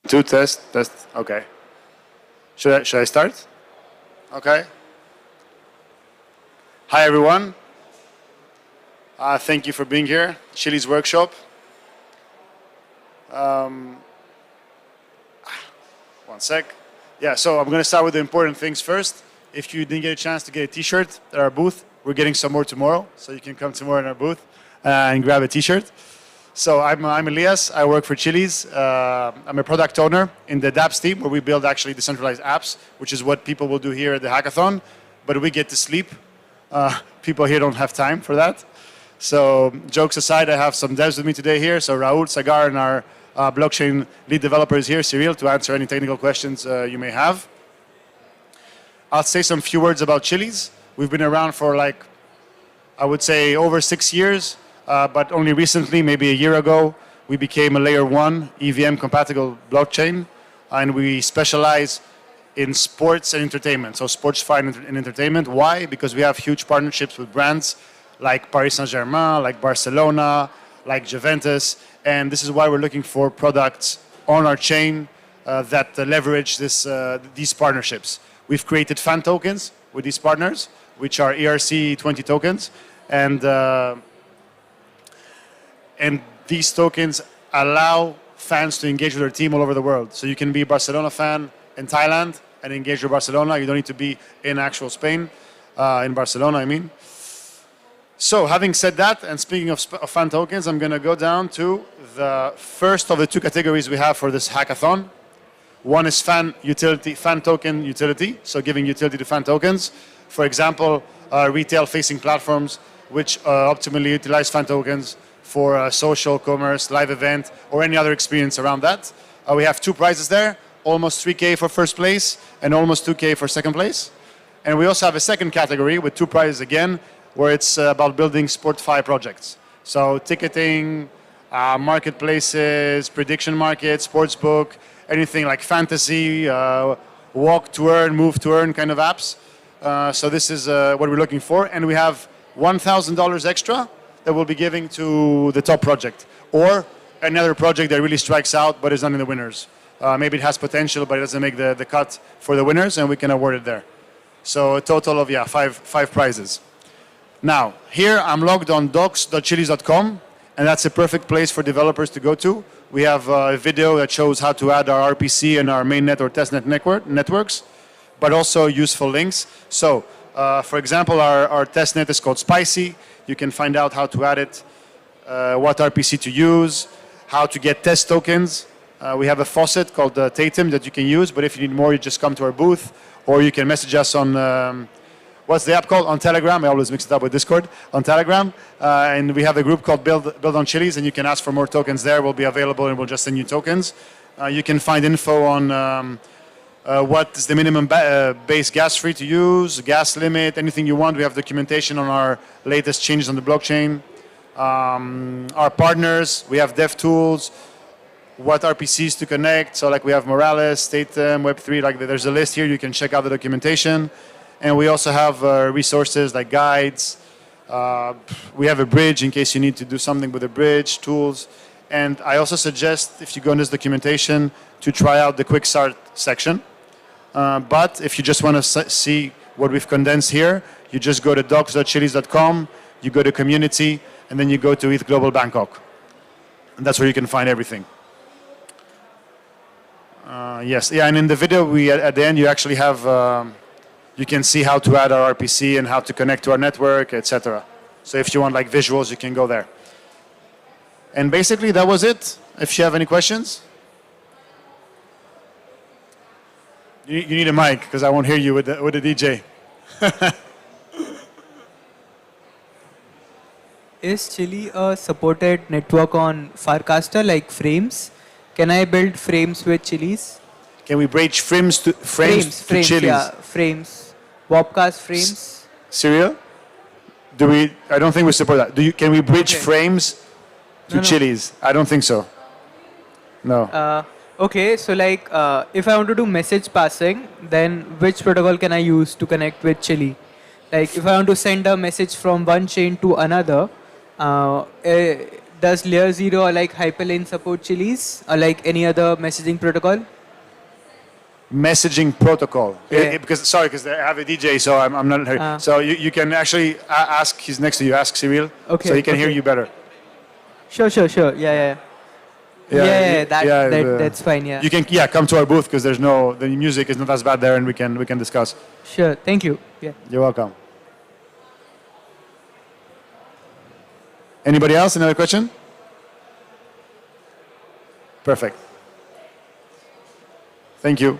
Two, test. Okay. Should I start? Okay. Hi, everyone. Thank you for being here. Chiliz workshop. One sec. Yeah, so I'm going to start with the important things first. If you didn't get a chance to get a t-shirt at our booth, we're getting some more tomorrow. So you can come tomorrow in our booth and grab a t-shirt. So I'm Elias. I work for Chiliz. I'm a product owner in the dApps team, where we build actually decentralized apps, which is what people will do here at the hackathon. But we get to sleep. People here don't have time for that. So jokes aside, I have some devs with me today here. So Raul, Sagar, and our blockchain lead developer is here, Cyril, to answer any technical questions you may have. I'll say some few words about Chiliz. We've been around for I would say over 6 years. But only recently, maybe a year ago, we became a layer 1 EVM compatible blockchain, and we specialize in sports and entertainment. So sports, finance, and entertainment. Why? Because we have huge partnerships with brands like Paris Saint-Germain, like Barcelona, like Juventus, and this is why we're looking for products on our chain that leverage these partnerships. We've created fan tokens with these partners, which are ERC20 tokens, and these tokens allow fans to engage with their team all over the world. So you can be a Barcelona fan in Thailand and engage with Barcelona. You don't need to be in actual Spain, in Barcelona, I mean. So having said that, and speaking of fan tokens, I'm going to go down to the first of the two categories we have for this hackathon. One is fan token utility, so giving utility to fan tokens. For example, retail-facing platforms which optimally utilize fan tokens for social, commerce, live event, or any other experience around that. We have two prizes there, almost 3K for first place and almost 2K for second place. And we also have a second category with two prizes again, where it's about building SportFi projects. So ticketing, marketplaces, prediction markets, sportsbook, anything like fantasy, walk to earn, move to earn kind of apps. So this is what we're looking for. And we have $1,000 extra that we'll be giving to the top project, or another project that really strikes out but is not in the winners. Maybe it has potential, but it doesn't make the cut for the winners, and we can award it there. So a total of, five prizes. Now, here I'm logged on docs.chiliz.com, and that's a perfect place for developers to go to. We have a video that shows how to add our RPC and our mainnet or testnet networks, but also useful links. So, for example, our testnet is called Spicy. You can find out how to add it, what RPC to use, how to get test tokens. We have a faucet called Tatum that you can use, but if you need more, you just come to our booth, or you can message us on, what's the app called? On Telegram. I always mix it up with Discord. On Telegram. And we have a group called Build on Chiliz, and you can ask for more tokens there. We'll be available, and we'll just send you tokens. You can find info on what is the minimum base gas free to use, gas limit, anything you want. We have documentation on our latest changes on the blockchain. Our partners, we have dev tools, what RPCs to connect. So we have Maurel, Tatum, Web3, there's a list here. You can check out the documentation. And we also have resources like guides. We have a bridge in case you need to do something with a bridge, tools. And I also suggest, if you go in this documentation, to try out the quick start section. But if you just want to see what we've condensed here, you just go to docs.chiliz.com, you go to community, and then you go to ETHGlobal Bangkok. And that's where you can find everything. And in the video, at the end, you actually have, you can see how to add our RPC and how to connect to our network, etc. So if you want visuals, you can go there. And basically, that was it. If you have any questions. You need a mic, because I won't hear you with the DJ. Is Chili a supported network on Farcaster like Frames? Can I build frames with Chiliz? Can we bridge frames to Chiliz? Yeah, frames. Webcast frames. Cyril? I don't think we support that. Can we bridge frames to Chiliz? I don't think so. No. Okay, so if I want to do message passing, then which protocol can I use to connect with Chili? If I want to send a message from one chain to another, does layer 0 or like Hyperlane support Chiliz or like any other messaging protocol? Messaging protocol. Yeah. Because I have a DJ, so I'm not. So you can actually ask. He's next to you. Ask Cyril. Okay, So he can hear okay. you better. Sure. Yeah. That's fine. Yeah. You can come to our booth because the music is not as bad there, and we can discuss. Sure. Thank you. Yeah. You're welcome. Anybody else? Another question? Perfect. Thank you.